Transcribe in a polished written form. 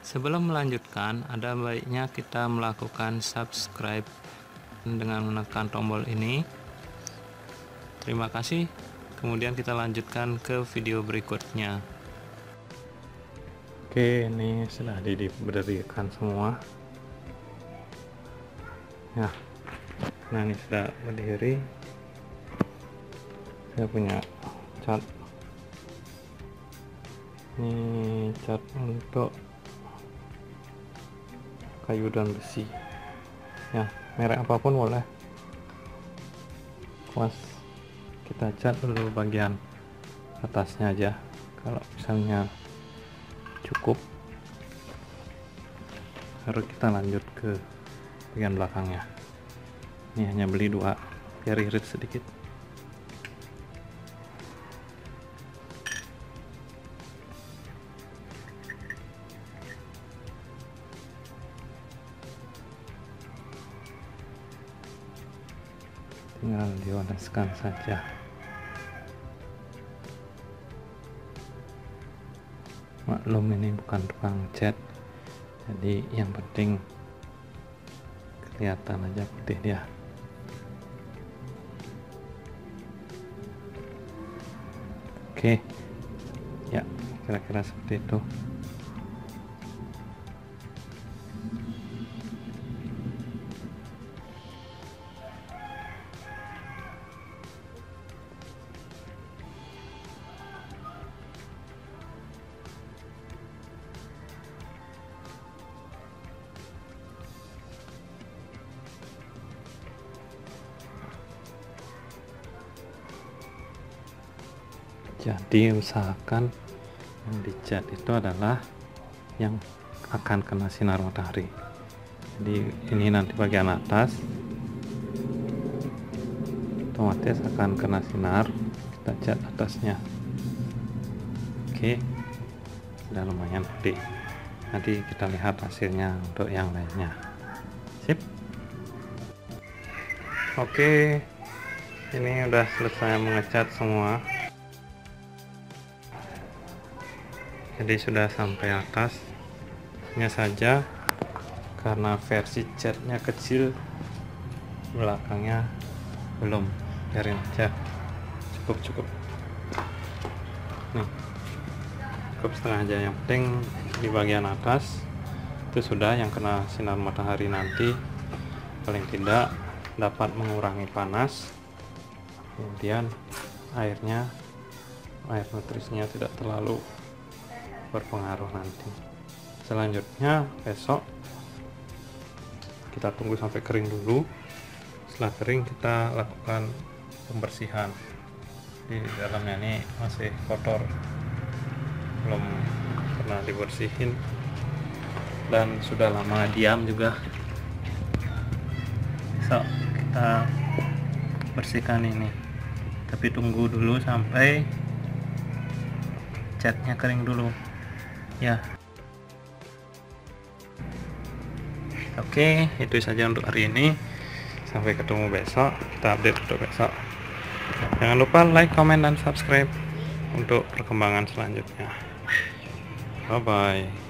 Sebelum melanjutkan, ada baiknya kita melakukan subscribe dengan menekan tombol ini. Terima kasih. Kemudian kita lanjutkan ke video berikutnya. Oke, ini sudah diberikan semua. Ya, nah ini sudah berdiri. Saya punya cat. Ini cat untuk kayu dan besi. Ya, merek apapun boleh. Kuas kita cat dulu bagian atasnya aja. Kalau misalnya cukup, baru kita lanjut ke bagian belakangnya. Ini hanya beli 2 biar irit sedikit. Tinggal dioleskan saja. Maklum ini bukan tukang cat, jadi yang penting kelihatan aja putih dia. Oke, ya kira-kira seperti itu. Jadi usahakan yang dicat itu adalah yang akan kena sinar matahari. Jadi ini nanti bagian atas otomatis akan kena sinar, kita cat atasnya. Oke, sudah lumayan putih. Nanti kita lihat hasilnya untuk yang lainnya. Sip. Oke, ini udah selesai mengecat semua. Jadi sudah sampai atas. Hanya saja karena versi catnya kecil, belakangnya belum. Biarin aja, cukup nih, cukup setengah aja. Yang penting di bagian atas itu sudah, yang kena sinar matahari nanti paling tidak dapat mengurangi panas, kemudian air nutrisinya tidak terlalu berpengaruh nanti. Selanjutnya besok kita tunggu sampai kering dulu. Setelah kering kita lakukan pembersihan. Di dalamnya ini masih kotor, belum pernah dibersihin dan sudah lama diam juga. Besok kita bersihkan ini, tapi tunggu dulu sampai catnya kering dulu ya. Oke, itu saja untuk hari ini. Sampai ketemu besok, kita update untuk besok. Jangan lupa like, comment, dan subscribe untuk perkembangan selanjutnya. Bye bye.